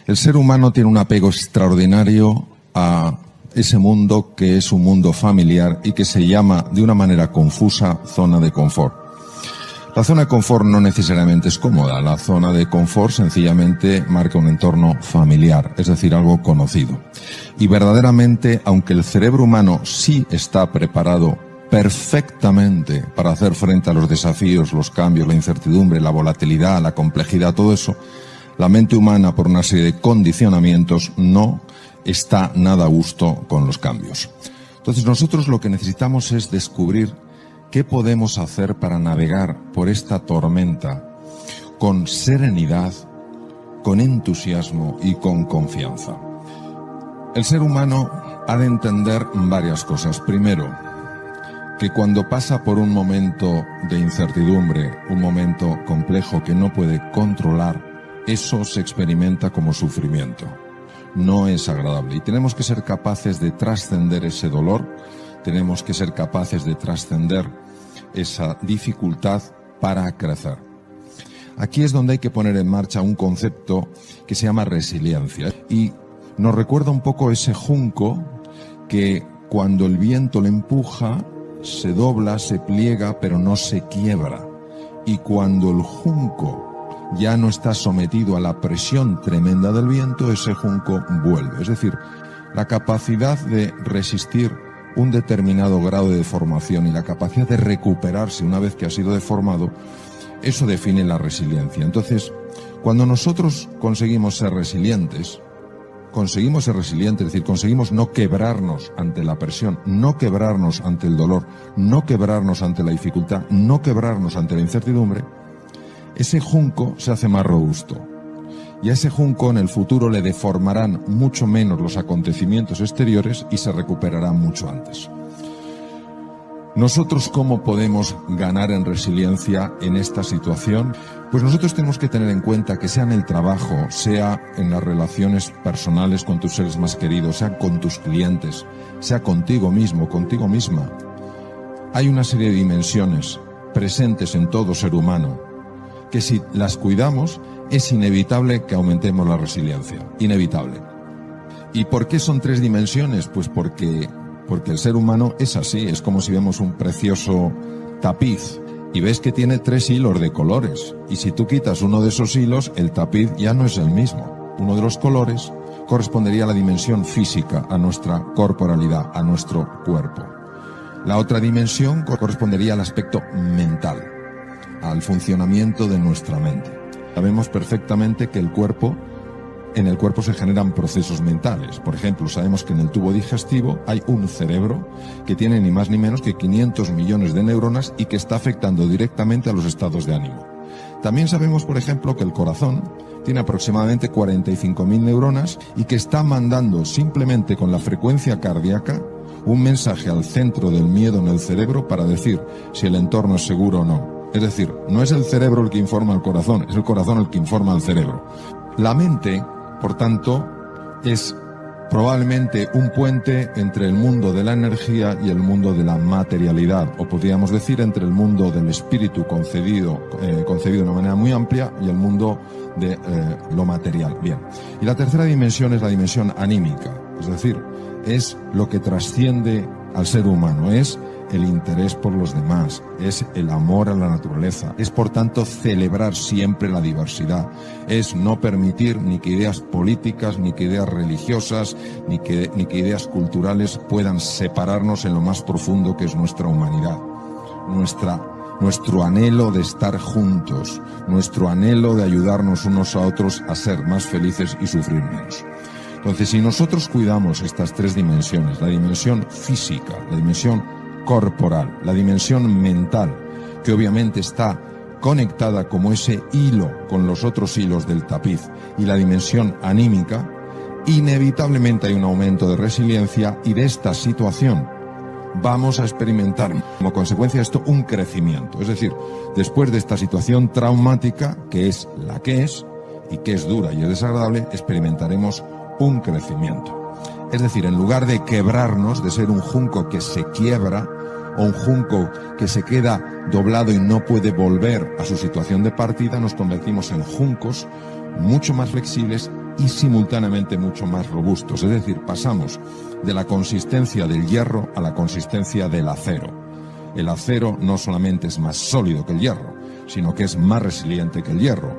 El ser humano tiene un apego extraordinario a ese mundo que es un mundo familiar y que se llama, de una manera confusa, zona de confort. La zona de confort no necesariamente es cómoda. La zona de confort sencillamente marca un entorno familiar, es decir, algo conocido. Y verdaderamente, aunque el cerebro humano sí está preparado perfectamente para hacer frente a los desafíos, los cambios, la incertidumbre, la volatilidad, la complejidad, todo eso, la mente humana, por una serie de condicionamientos, no está nada a gusto con los cambios. Entonces nosotros lo que necesitamos es descubrir qué podemos hacer para navegar por esta tormenta con serenidad, con entusiasmo y con confianza. El ser humano ha de entender varias cosas. Primero, que cuando pasa por un momento de incertidumbre, un momento complejo que no puede controlar, eso se experimenta como sufrimiento. No es agradable y tenemos que ser capaces de trascender ese dolor, tenemos que ser capaces de trascender esa dificultad para crecer. Aquí es donde hay que poner en marcha un concepto que se llama resiliencia y nos recuerda un poco ese junco que cuando el viento le empuja se dobla, se pliega, pero no se quiebra. Y cuando el junco ya no está sometido a la presión tremenda del viento, ese junco vuelve. Es decir, la capacidad de resistir un determinado grado de deformación y la capacidad de recuperarse una vez que ha sido deformado, eso define la resiliencia. Entonces, cuando nosotros conseguimos ser resilientes, es decir, conseguimos no quebrarnos ante la presión, no quebrarnos ante el dolor, no quebrarnos ante la dificultad, no quebrarnos ante la incertidumbre, ese junco se hace más robusto. Y a ese junco en el futuro le deformarán mucho menos los acontecimientos exteriores y se recuperará mucho antes. ¿Nosotros cómo podemos ganar en resiliencia en esta situación? Pues nosotros tenemos que tener en cuenta que sea en el trabajo, sea en las relaciones personales con tus seres más queridos, sea con tus clientes, sea contigo mismo, contigo misma. Hay una serie de dimensiones presentes en todo ser humano que si las cuidamos es inevitable que aumentemos la resiliencia, inevitable. ¿Y por qué son tres dimensiones? Pues porque el ser humano es así, es como si vemos un precioso tapiz y ves que tiene 3 hilos de colores y si tú quitas uno de esos hilos, el tapiz ya no es el mismo. Uno de los colores correspondería a la dimensión física, a nuestra corporalidad, a nuestro cuerpo. La otra dimensión correspondería al aspecto mental, al funcionamiento de nuestra mente. Sabemos perfectamente que en el cuerpo se generan procesos mentales. Por ejemplo, sabemos que en el tubo digestivo hay un cerebro que tiene ni más ni menos que 500 millones de neuronas y que está afectando directamente a los estados de ánimo. También sabemos, por ejemplo, que el corazón tiene aproximadamente 45.000 neuronas y que está mandando simplemente con la frecuencia cardíaca un mensaje al centro del miedo en el cerebro para decir si el entorno es seguro o no. Es decir, no es el cerebro el que informa al corazón, es el corazón el que informa al cerebro. La mente, por tanto, es probablemente un puente entre el mundo de la energía y el mundo de la materialidad, o podríamos decir entre el mundo del espíritu concebido de una manera muy amplia y el mundo de lo material. Bien. Y la tercera dimensión es la dimensión anímica, es decir, es lo que trasciende al ser humano, es el interés por los demás, es el amor a la naturaleza, es por tanto celebrar siempre la diversidad, es no permitir ni que ideas políticas, ni que ideas religiosas, ni que ideas culturales puedan separarnos en lo más profundo que es nuestra humanidad, nuestro anhelo de estar juntos, nuestro anhelo de ayudarnos unos a otros a ser más felices y sufrir menos. Entonces, si nosotros cuidamos estas tres dimensiones, la dimensión física, la dimensión corporal, la dimensión mental, que obviamente está conectada como ese hilo con los otros hilos del tapiz, y la dimensión anímica, inevitablemente hay un aumento de resiliencia y de esta situación vamos a experimentar como consecuencia de esto un crecimiento. Es decir, después de esta situación traumática, que es la que es y que es dura y es desagradable, experimentaremos un crecimiento. Es decir, en lugar de quebrarnos, de ser un junco que se quiebra o un junco que se queda doblado y no puede volver a su situación de partida, nos convertimos en juncos mucho más flexibles y simultáneamente mucho más robustos. Es decir, pasamos de la consistencia del hierro a la consistencia del acero. El acero no solamente es más sólido que el hierro, sino que es más resiliente que el hierro.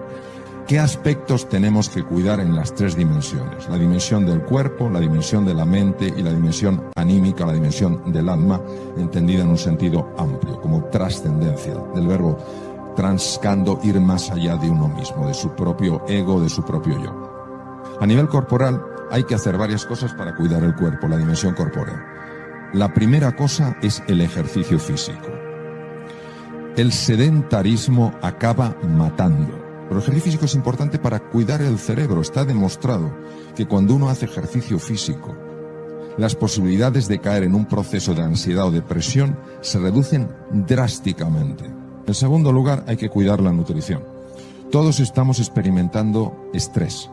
¿Qué aspectos tenemos que cuidar en las tres dimensiones? La dimensión del cuerpo, la dimensión de la mente y la dimensión anímica, la dimensión del alma, entendida en un sentido amplio, como trascendencia, del verbo transcando, ir más allá de uno mismo, de su propio ego, de su propio yo. A nivel corporal hay que hacer varias cosas para cuidar el cuerpo, la dimensión corpórea. La primera cosa es el ejercicio físico. El sedentarismo acaba matando. Pero el ejercicio físico es importante para cuidar el cerebro. Está demostrado que cuando uno hace ejercicio físico, las posibilidades de caer en un proceso de ansiedad o depresión se reducen drásticamente. En segundo lugar, hay que cuidar la nutrición. Todos estamos experimentando estrés.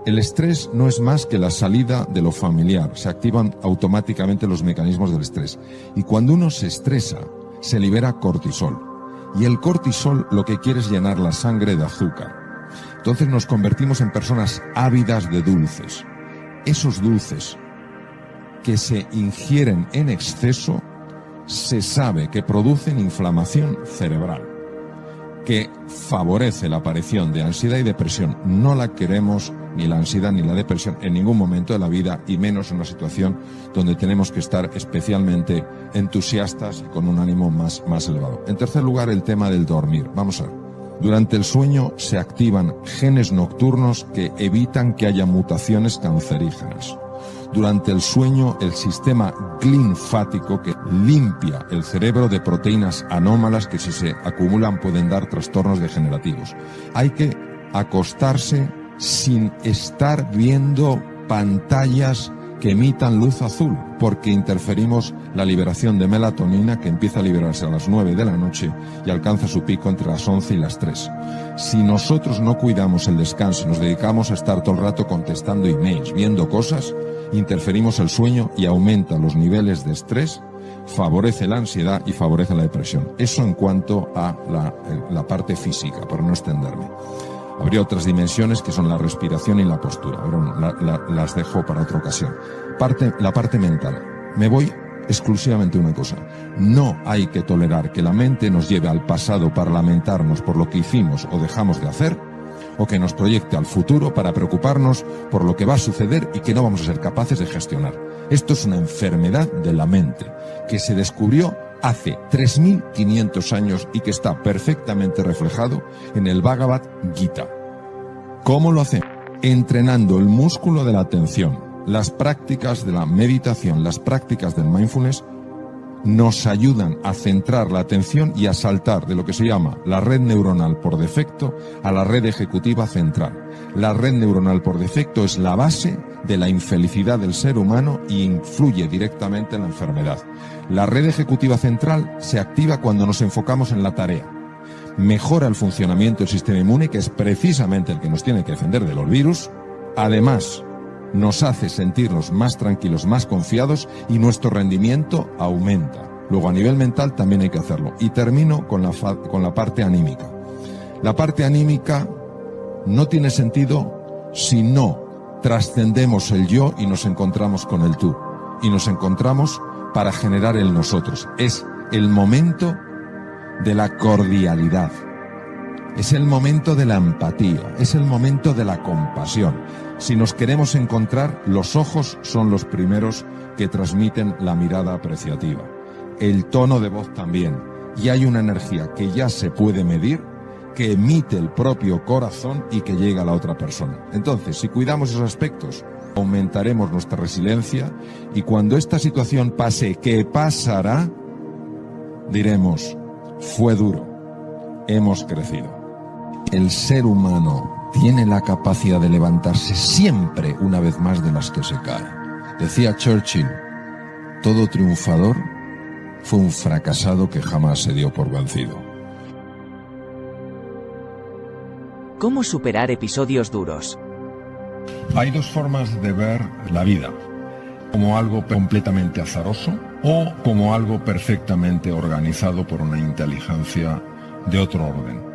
El estrés no es más que la salida de lo familiar. Se activan automáticamente los mecanismos del estrés. Y cuando uno se estresa, se libera cortisol. Y el cortisol lo que quiere es llenar la sangre de azúcar. Entonces nos convertimos en personas ávidas de dulces. Esos dulces que se ingieren en exceso, se sabe que producen inflamación cerebral, que favorece la aparición de ansiedad y depresión. No la queremos, ni la ansiedad ni la depresión, en ningún momento de la vida, y menos en una situación donde tenemos que estar especialmente entusiastas y con un ánimo más elevado. En tercer lugar, el tema del dormir. Vamos a ver. Durante el sueño se activan genes nocturnos que evitan que haya mutaciones cancerígenas. Durante el sueño, el sistema linfático que limpia el cerebro de proteínas anómalas que, si se acumulan, pueden dar trastornos degenerativos. Hay que acostarse sin estar viendo pantallas que emitan luz azul, porque interferimos la liberación de melatonina, que empieza a liberarse a las 9 de la noche y alcanza su pico entre las 11 y las 3. Si nosotros no cuidamos el descanso y nos dedicamos a estar todo el rato contestando emails, viendo cosas, interferimos el sueño y aumenta los niveles de estrés, favorece la ansiedad y favorece la depresión. Eso en cuanto a la parte física, para no extenderme. Habría otras dimensiones que son la respiración y la postura, pero las dejo para otra ocasión. La parte mental. Me voy exclusivamente a una cosa. No hay que tolerar que la mente nos lleve al pasado para lamentarnos por lo que hicimos o dejamos de hacer, o que nos proyecte al futuro para preocuparnos por lo que va a suceder y que no vamos a ser capaces de gestionar. Esto es una enfermedad de la mente que se descubrió hace 3.500 años y que está perfectamente reflejado en el Bhagavad Gita. ¿Cómo lo hacemos? Entrenando el músculo de la atención. Las prácticas de la meditación, las prácticas del mindfulness nos ayudan a centrar la atención y a saltar de lo que se llama la red neuronal por defecto a la red ejecutiva central. La red neuronal por defecto es la base de la infelicidad del ser humano y influye directamente en la enfermedad. La red ejecutiva central se activa cuando nos enfocamos en la tarea. Mejora el funcionamiento del sistema inmune, que es precisamente el que nos tiene que defender de los virus. Además, nos hace sentirnos más tranquilos, más confiados, y nuestro rendimiento aumenta. Luego, a nivel mental también hay que hacerlo. Y termino con la parte anímica. La parte anímica no tiene sentido si no trascendemos el yo y nos encontramos con el tú. Y nos encontramos para generar el nosotros. Es el momento de la cordialidad. Es el momento de la empatía. Es el momento de la compasión. Si nos queremos encontrar, los ojos son los primeros que transmiten la mirada apreciativa. El tono de voz también. Y hay una energía que ya se puede medir, que emite el propio corazón y que llega a la otra persona. Entonces, si cuidamos esos aspectos, aumentaremos nuestra resiliencia, y cuando esta situación pase, ¿qué pasará? Diremos, fue duro, hemos crecido. El ser humano tiene la capacidad de levantarse siempre una vez más de las que se cae. Decía Churchill, todo triunfador fue un fracasado que jamás se dio por vencido. ¿Cómo superar episodios duros? Hay dos formas de ver la vida, como algo completamente azaroso o como algo perfectamente organizado por una inteligencia de otro orden.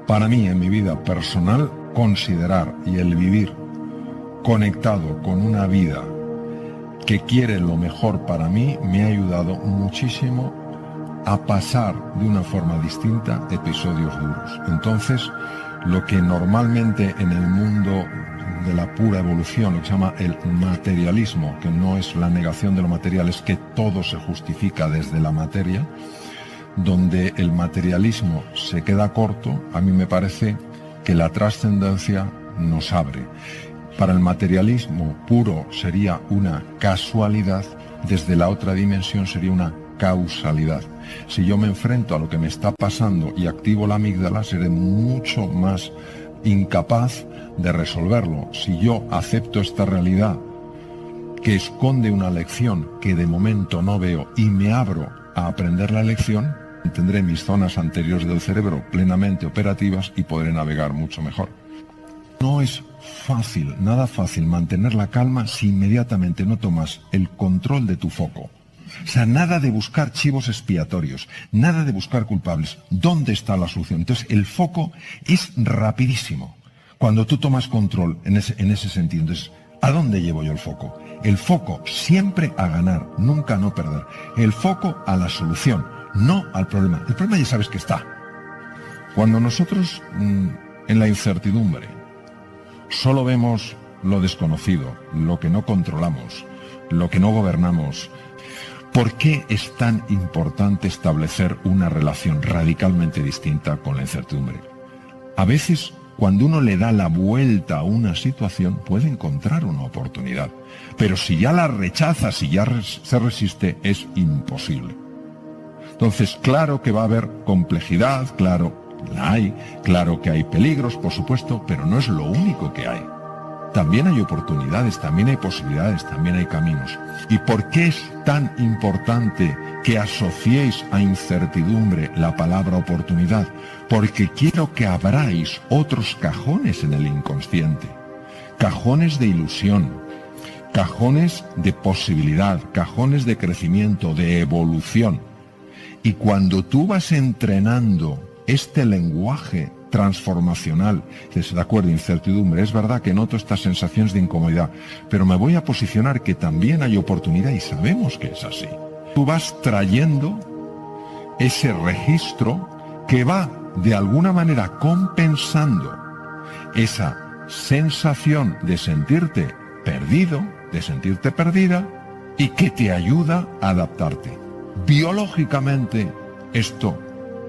Para mí, en mi vida personal, considerar y el vivir conectado con una vida que quiere lo mejor para mí me ha ayudado muchísimo a pasar de una forma distinta episodios duros. Entonces, lo que normalmente en el mundo de la pura evolución, lo que se llama el materialismo, que no es la negación de lo material, es que todo se justifica desde la materia, donde el materialismo se queda corto, a mí me parece que la trascendencia nos abre. Para el materialismo puro sería una casualidad, desde la otra dimensión sería una causalidad. Si yo me enfrento a lo que me está pasando y activo la amígdala, seré mucho más incapaz de resolverlo. Si yo acepto esta realidad que esconde una lección que de momento no veo y me abro a aprender la lección, tendré mis zonas anteriores del cerebro plenamente operativas y podré navegar mucho mejor. No es fácil, nada fácil mantener la calma si inmediatamente no tomas el control de tu foco. O sea, nada de buscar chivos expiatorios, nada de buscar culpables. ¿Dónde está la solución? Entonces, el foco es rapidísimo cuando tú tomas control en ese sentido. Entonces, ¿a dónde llevo yo el foco? El foco siempre a ganar, nunca a no perder. El foco a la solución, no al problema. El problema ya sabes que está. Cuando nosotros en la incertidumbre solo vemos lo desconocido, lo que no controlamos, lo que no gobernamos, ¿por qué es tan importante establecer una relación radicalmente distinta con la incertidumbre? A veces, cuando uno le da la vuelta a una situación, puede encontrar una oportunidad. Pero si ya la rechaza, si ya se resiste, es imposible. Entonces, claro que va a haber complejidad, claro, la hay, claro que hay peligros, por supuesto, pero no es lo único que hay. También hay oportunidades, también hay posibilidades, también hay caminos. ¿Y por qué es tan importante que asociéis a incertidumbre la palabra oportunidad? Porque quiero que abráis otros cajones en el inconsciente. Cajones de ilusión, cajones de posibilidad, cajones de crecimiento, de evolución. Y cuando tú vas entrenando este lenguaje transformacional, de acuerdo, incertidumbre, es verdad que noto estas sensaciones de incomodidad, pero me voy a posicionar que también hay oportunidad y sabemos que es así. Tú vas trayendo ese registro que va de alguna manera compensando esa sensación de sentirte perdido, de sentirte perdida, y que te ayuda a adaptarte. Biológicamente, esto,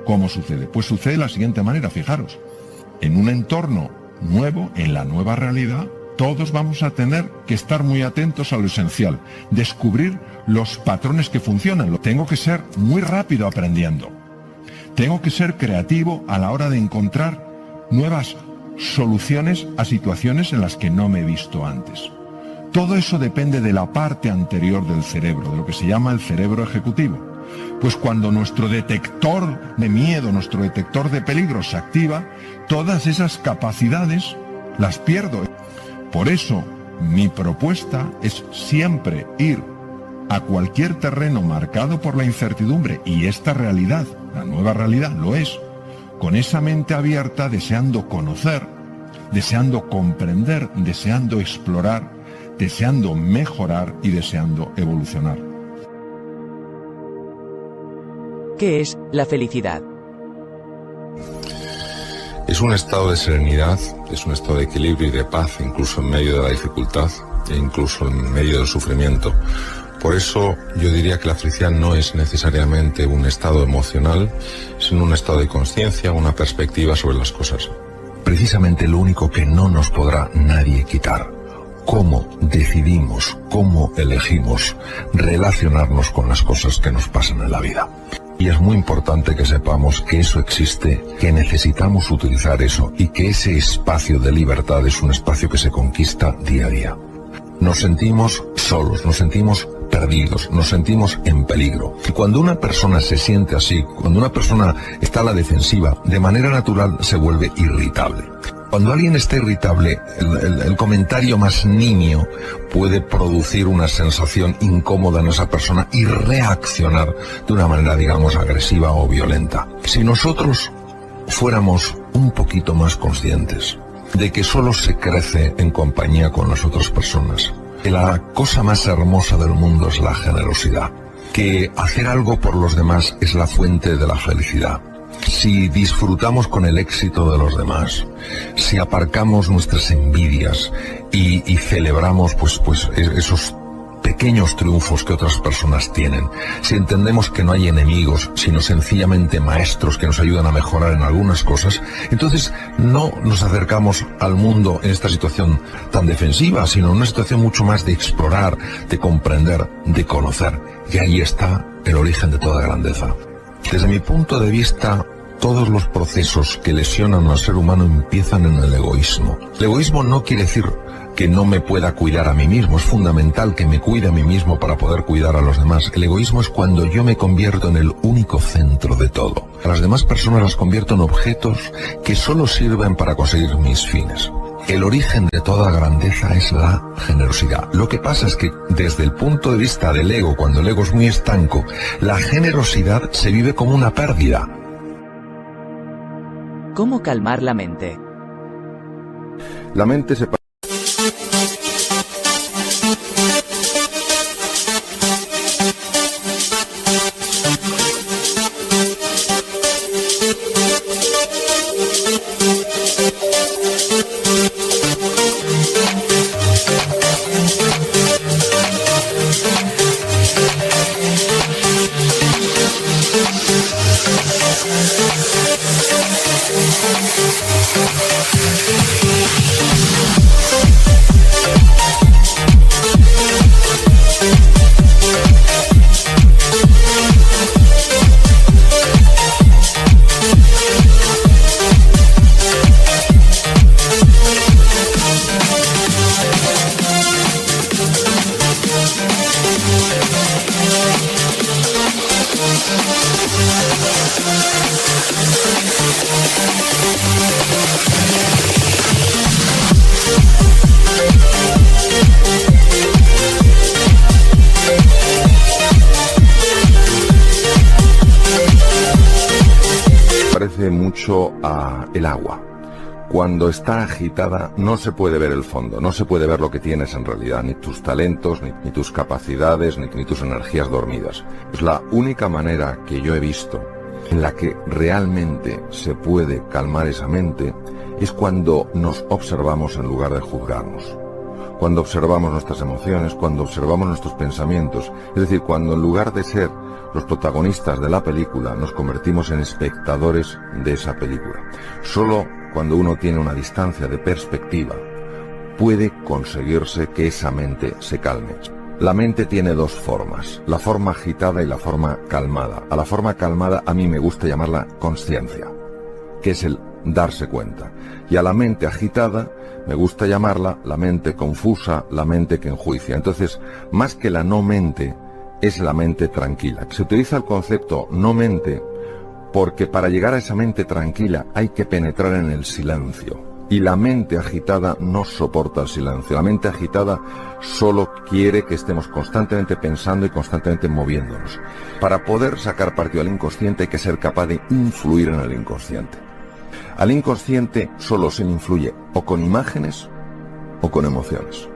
¿cómo sucede? Pues sucede de la siguiente manera, fijaros. En un entorno nuevo, en la nueva realidad, todos vamos a tener que estar muy atentos a lo esencial, descubrir los patrones que funcionan. Tengo que ser muy rápido aprendiendo. Tengo que ser creativo a la hora de encontrar nuevas soluciones a situaciones en las que no me he visto antes. Todo eso depende de la parte anterior del cerebro, de lo que se llama el cerebro ejecutivo. Pues cuando nuestro detector de miedo, nuestro detector de peligro se activa, todas esas capacidades las pierdo. Por eso, mi propuesta es siempre ir a cualquier terreno marcado por la incertidumbre, y esta realidad, la nueva realidad, lo es, con esa mente abierta, deseando conocer, deseando comprender, deseando explorar, deseando mejorar y deseando evolucionar. ¿Qué es la felicidad? Es un estado de serenidad, es un estado de equilibrio y de paz, incluso en medio de la dificultad e incluso en medio del sufrimiento. Por eso yo diría que la felicidad no es necesariamente un estado emocional, sino un estado de conciencia, una perspectiva sobre las cosas. Precisamente lo único que no nos podrá nadie quitar. Cómo decidimos, cómo elegimos relacionarnos con las cosas que nos pasan en la vida. Y es muy importante que sepamos que eso existe, que necesitamos utilizar eso y que ese espacio de libertad es un espacio que se conquista día a día. Nos sentimos solos, nos sentimos perdidos, nos sentimos en peligro. Y cuando una persona se siente así, cuando una persona está a la defensiva, de manera natural se vuelve irritable. Cuando alguien está irritable, el comentario más nimio puede producir una sensación incómoda en esa persona y reaccionar de una manera, digamos, agresiva o violenta. Si nosotros fuéramos un poquito más conscientes de que solo se crece en compañía con las otras personas, que la cosa más hermosa del mundo es la generosidad, que hacer algo por los demás es la fuente de la felicidad. Si disfrutamos con el éxito de los demás, si aparcamos nuestras envidias y celebramos pues esos pequeños triunfos que otras personas tienen, si entendemos que no hay enemigos, sino sencillamente maestros que nos ayudan a mejorar en algunas cosas, entonces no nos acercamos al mundo en esta situación tan defensiva, sino en una situación mucho más de explorar, de comprender, de conocer. Y ahí está el origen de toda grandeza. Desde mi punto de vista, todos los procesos que lesionan al ser humano empiezan en el egoísmo. El egoísmo no quiere decir que no me pueda cuidar a mí mismo. Es fundamental que me cuide a mí mismo para poder cuidar a los demás. El egoísmo es cuando yo me convierto en el único centro de todo. A las demás personas las convierto en objetos que solo sirven para conseguir mis fines. El origen de toda grandeza es la generosidad. Lo que pasa es que desde el punto de vista del ego, cuando el ego es muy estanco, la generosidad se vive como una pérdida. ¿Cómo calmar la mente? La mente se parece mucho a el agua. Cuando está agitada no se puede ver el fondo, no se puede ver lo que tienes en realidad, ni tus talentos, ni tus capacidades, ni tus energías dormidas. Es la única manera que yo he visto en la que realmente se puede calmar esa mente, es cuando nos observamos en lugar de juzgarnos. Cuando observamos nuestras emociones, cuando observamos nuestros pensamientos, es decir, cuando en lugar de ser los protagonistas de la película, nos convertimos en espectadores de esa película. Solo cuando uno tiene una distancia de perspectiva, puede conseguirse que esa mente se calme. La mente tiene dos formas, la forma agitada y la forma calmada. A la forma calmada a mí me gusta llamarla consciencia, que es el darse cuenta. Y a la mente agitada me gusta llamarla la mente confusa, la mente que enjuicia. Entonces, más que la no mente, es la mente tranquila. Se utiliza el concepto no mente porque para llegar a esa mente tranquila hay que penetrar en el silencio. Y la mente agitada no soporta el silencio. La mente agitada solo quiere que estemos constantemente pensando y constantemente moviéndonos. Para poder sacar partido al inconsciente hay que ser capaz de influir en el inconsciente. Al inconsciente solo se le influye o con imágenes o con emociones.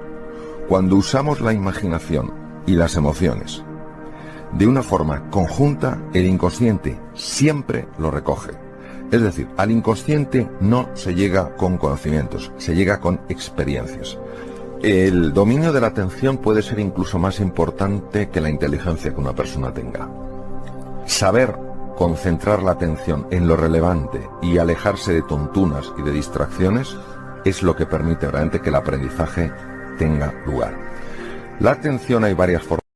Cuando usamos la imaginación y las emociones de una forma conjunta, el inconsciente siempre lo recoge. Es decir, al inconsciente no se llega con conocimientos, se llega con experiencias. El dominio de la atención puede ser incluso más importante que la inteligencia que una persona tenga. Saber concentrar la atención en lo relevante y alejarse de tontunas y de distracciones es lo que permite realmente que el aprendizaje tenga lugar. La atención hay varias formas.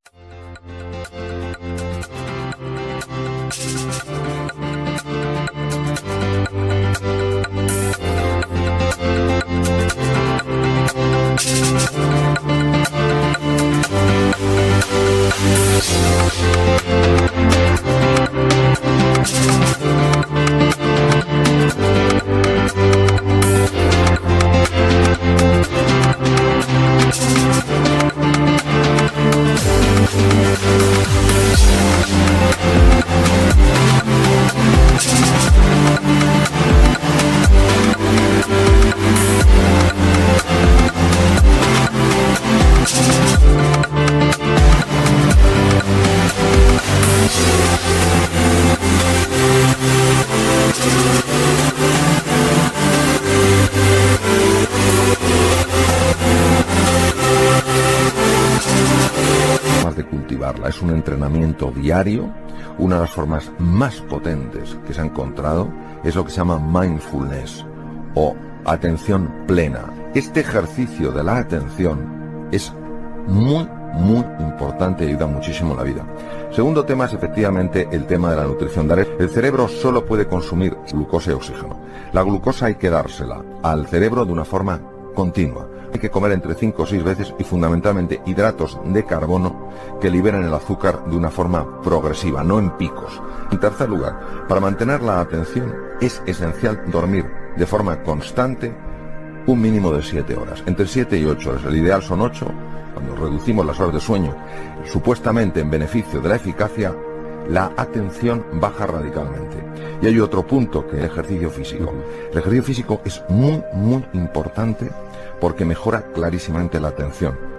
darla. Es un entrenamiento diario. Una de las formas más potentes que se ha encontrado es lo que se llama mindfulness o atención plena. Este ejercicio de la atención es muy importante y ayuda muchísimo en la vida. Segundo tema es efectivamente el tema de la nutrición. El cerebro solo puede consumir glucosa y oxígeno. La glucosa hay que dársela al cerebro de una forma continua. Hay que comer entre 5 o 6 veces y fundamentalmente hidratos de carbono que liberen el azúcar de una forma progresiva, no en picos. En tercer lugar, para mantener la atención es esencial dormir de forma constante un mínimo de 7 horas, entre 7 y 8 horas. El ideal son 8. Cuando reducimos las horas de sueño, supuestamente en beneficio de la eficacia, la atención baja radicalmente. Y hay otro punto, que es el ejercicio físico. El ejercicio físico es muy importante porque mejora clarísimamente la atención.